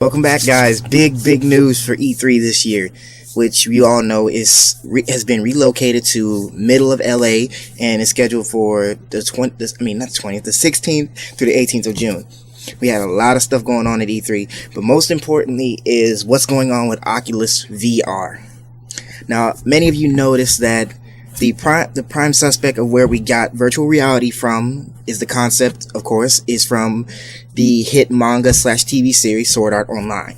Welcome back, guys. Big news for E3 this year, which we all know has been relocated to middle of LA and is scheduled for the 16th through the 18th of June. We had a lot of stuff going on at E3, but most importantly is what's going on with Oculus VR. Now, many of you noticed that the prime suspect of where we got virtual reality from is the concept, of course, is from the hit manga/TV series Sword Art Online.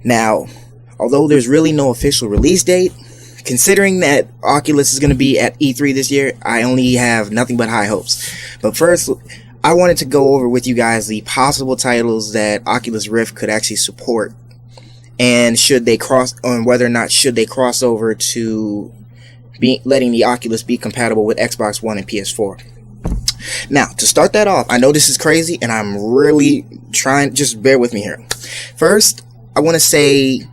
Now, although there's really no official release date, considering that Oculus is going to be at E3 this year, I only have nothing but high hopes. But first, I wanted to go over with you guys the possible titles that Oculus Rift could actually support, and whether or not should they cross over to letting the Oculus be compatible with Xbox One and PS4. Now, to start that off, I know this is crazy, and I'm really trying, just bear with me here. First, I want to say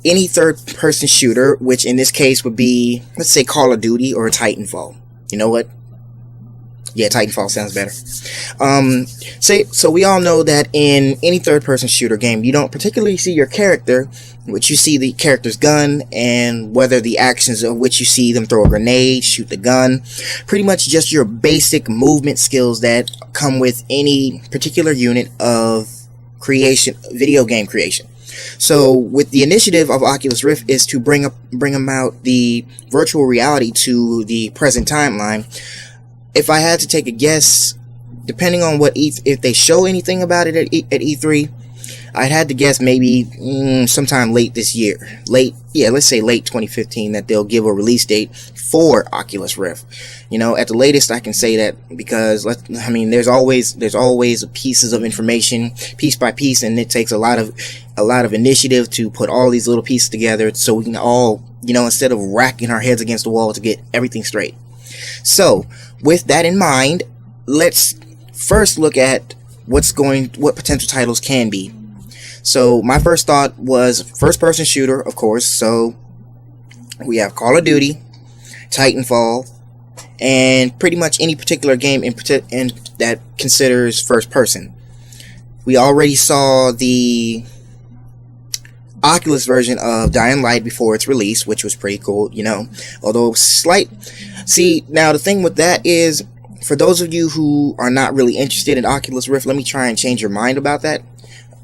any third-person shooter, which in this case would be, let's say, Call of Duty or Titanfall. You know what? Yeah, Titanfall sounds better. So we all know that in any third-person shooter game, you don't particularly see your character, which you see the character's gun, and whether the actions of which you see them throw a grenade, shoot the gun, pretty much just your basic movement skills that come with any particular unit of video game creation. So with the initiative of Oculus Rift is to bring about the virtual reality to the present timeline. If I had to take a guess, depending on if they show anything about it at E3, I'd had to guess maybe sometime late this year. Let's say late 2015 that they'll give a release date for Oculus Rift. You know, at the latest I can say that because there's always pieces of information, piece by piece, and it takes a lot of initiative to put all these little pieces together so we can all, instead of racking our heads against the wall to get everything straight. So, with that in mind, let's first look at what potential titles can be. So, my first thought was first-person shooter, of course. So, we have Call of Duty, Titanfall, and pretty much any particular game that considers first-person. We already saw the Oculus version of Dying Light before its release, which was pretty cool, although slight. See, now the thing with that is, for those of you who are not really interested in Oculus Rift, let me try and change your mind about that.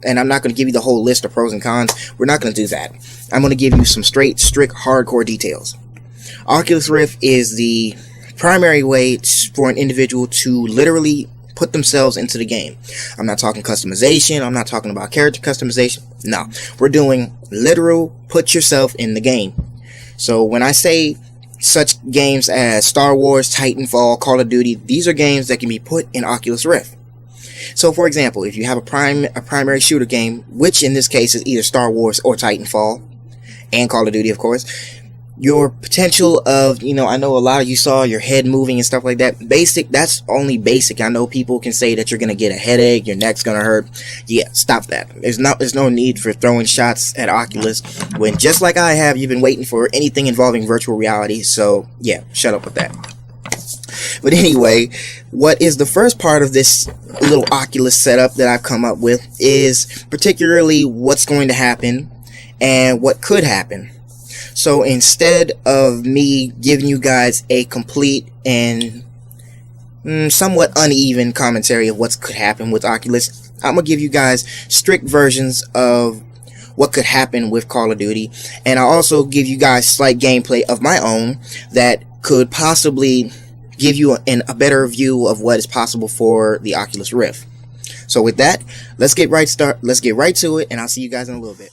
And I'm not going to give you the whole list of pros and cons. We're not going to do that. I'm going to give you some strict, hardcore details. Oculus Rift is the primary way for an individual to literally put themselves into the game. I'm not talking customization. I'm not talking about character customization. No, we're doing literal put yourself in the game. So when I say such games as Star Wars, Titanfall, Call of Duty, these are games that can be put in Oculus Rift. So for example, if you have a primary shooter game, which in this case is either Star Wars or Titanfall, and Call of Duty of course, your potential of, I know a lot of you saw your head moving and stuff like that. That's only basic. I know people can say that you're going to get a headache, your neck's going to hurt. Yeah, stop that. There's no need for throwing shots at Oculus when, just like I have, you've been waiting for anything involving virtual reality. So, yeah, shut up with that. But anyway, what is the first part of this little Oculus setup that I've come up with is particularly what's going to happen and what could happen. So instead of me giving you guys a complete and somewhat uneven commentary of what could happen with Oculus, I'm going to give you guys strict versions of what could happen with Call of Duty. And I'll also give you guys slight gameplay of my own that could possibly give you a better view of what is possible for the Oculus Rift. So with that, let's get right to it, and I'll see you guys in a little bit.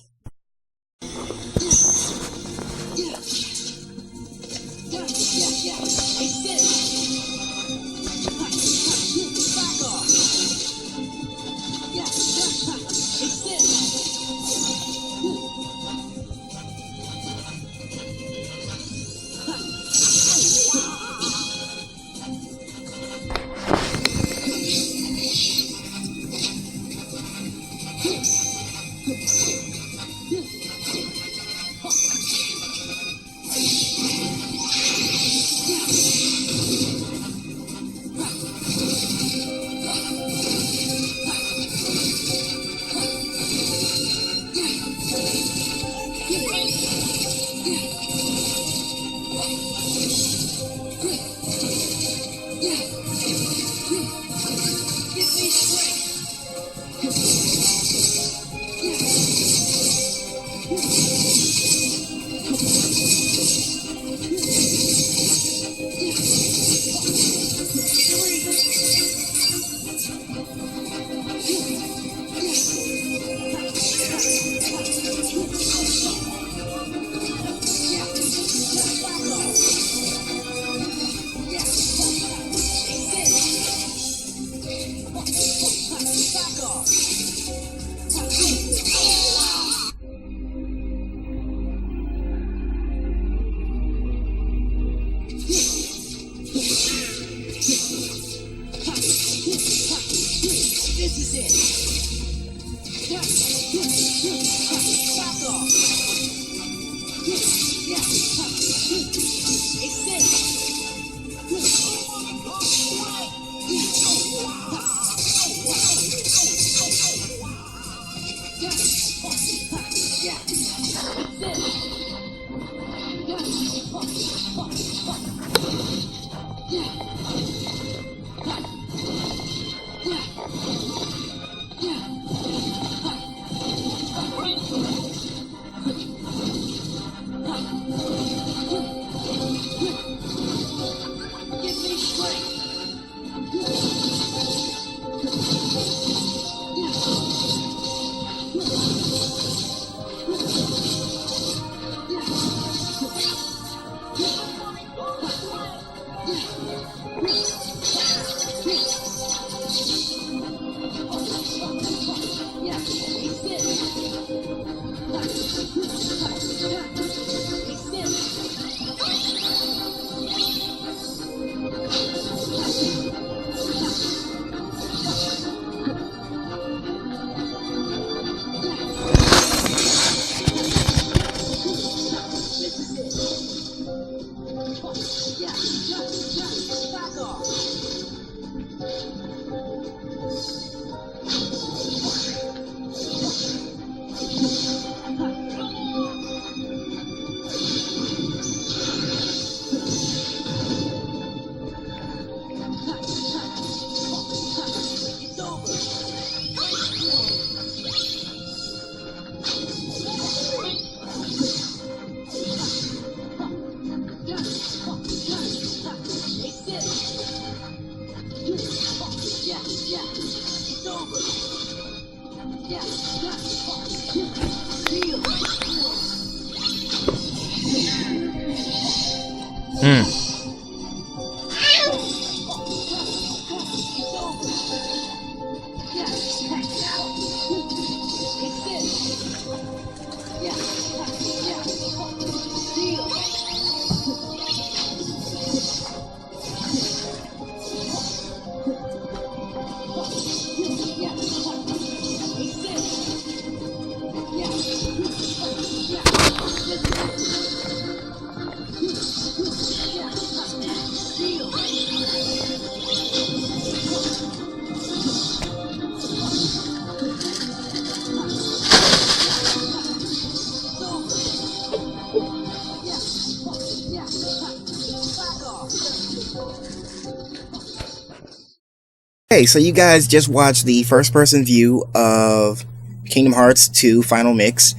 Okay, so you guys just watched the first-person view of Kingdom Hearts 2 Final Mix.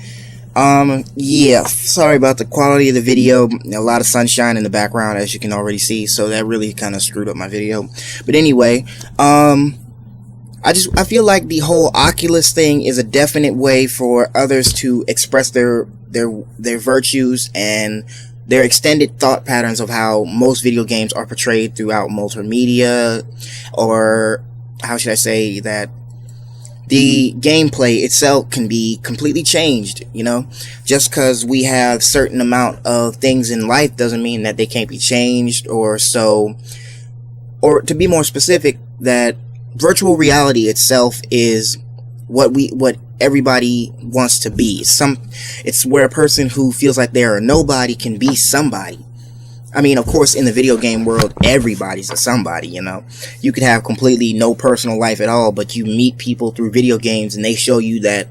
Yeah, sorry about the quality of the video. A lot of sunshine in the background, as you can already see, so that really kind of screwed up my video. But anyway, I feel like the whole Oculus thing is a definite way for others to express their virtues and their extended thought patterns of how most video games are portrayed throughout multimedia, or how should I say that the gameplay itself can be completely changed, you know? Just because we have certain amount of things in life doesn't mean that they can't be changed, or to be more specific, that virtual reality itself is what everybody wants to be. It's where a person who feels like they're a nobody can be somebody. I mean, of course, in the video game world, everybody's a somebody, you know. You could have completely no personal life at all, but you meet people through video games and they show you that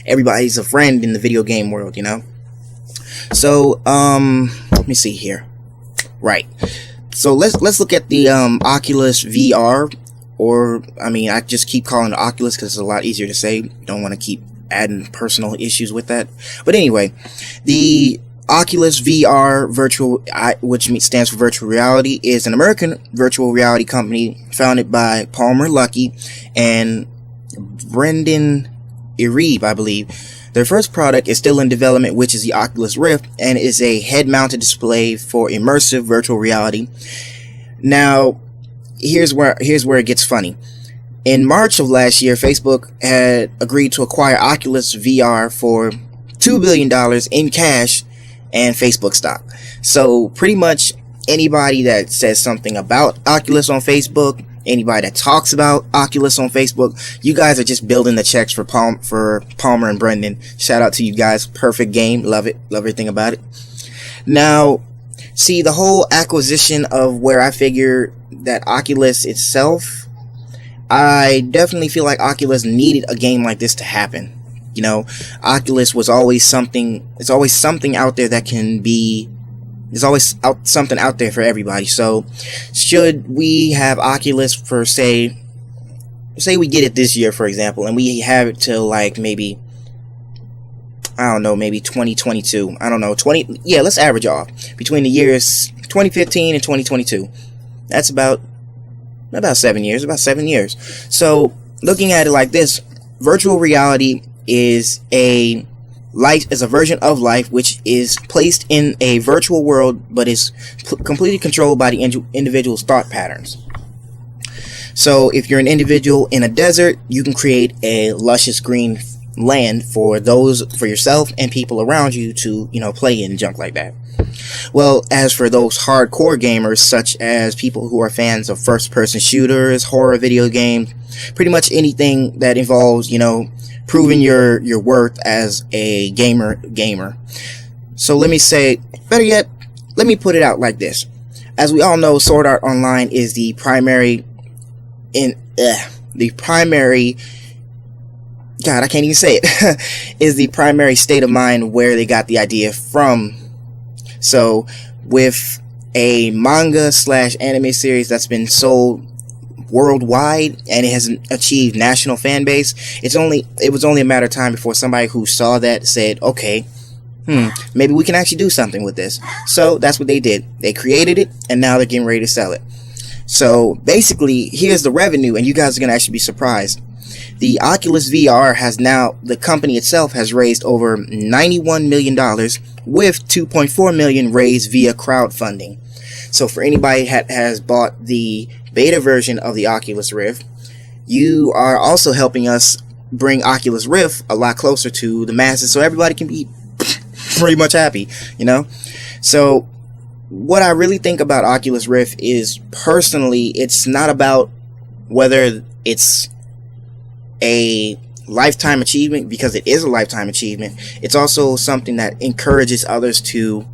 everybody's a friend in the video game world, you know. So, let me see here. Right. So let's look at the Oculus VR. Or, I mean, I just keep calling it Oculus because it's a lot easier to say. Don't want to keep adding personal issues with that. But anyway, the Oculus VR which stands for virtual reality, is an American virtual reality company founded by Palmer Luckey and Brendan Iribe, I believe. Their first product is still in development, which is the Oculus Rift, and is a head-mounted display for immersive virtual reality. Now, here's where it gets funny. In March of last year, Facebook had agreed to acquire Oculus VR for $2 billion in cash and Facebook stock. So pretty much anybody that says something about Oculus on Facebook anybody that talks about Oculus on Facebook. You guys are just building the checks for Palmer and Brendan. Shout out to you guys. Perfect game. Love it. Love everything about it. Now, see, the whole acquisition of where I figure that Oculus itself, I definitely feel like Oculus needed a game like this to happen. You know, Oculus was always something, it's always something out there that can be, there's always something out there for everybody. So, should we have Oculus for, say we get it this year, for example, and we have it till like maybe, I don't know, maybe 2022. I don't know, let's average off between the years 2015 and 2022. That's about 7 years, about 7 years. So, looking at it like this, virtual reality is a version of life which is placed in a virtual world, but is completely controlled by the individual's thought patterns. So if you're an individual in a desert, you can create a luscious green land for yourself and people around you to, play in and junk like that. Well, as for those hardcore gamers, such as people who are fans of first-person shooters, horror video games, pretty much anything that involves, proving your worth as a gamer. So let me say, better yet, let me put it out like this. As we all know, Sword Art Online is the primary God, I can't even say it, is the primary state of mind where they got the idea from. So, with a manga/anime series that's been sold worldwide and it has achieved national fan base, it was only a matter of time before somebody who saw that said, okay, maybe we can actually do something with this. So that's what they did. They created it, and now they're getting ready to sell it. So basically, here's the revenue, and you guys are going to actually be surprised. The Oculus VR the company itself has raised over $91 million, with $2.4 million raised via crowdfunding. So for anybody that has bought the beta version of the Oculus Rift, you are also helping us bring Oculus Rift a lot closer to the masses, so everybody can be pretty much happy, So what I really think about Oculus Rift is, personally, it's not about whether it's a lifetime achievement, because it is a lifetime achievement. It's also something that encourages others to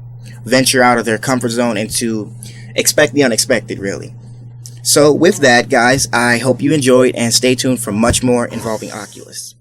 venture out of their comfort zone and to expect the unexpected, really. So with that, guys, I hope you enjoyed, and stay tuned for much more involving Oculus.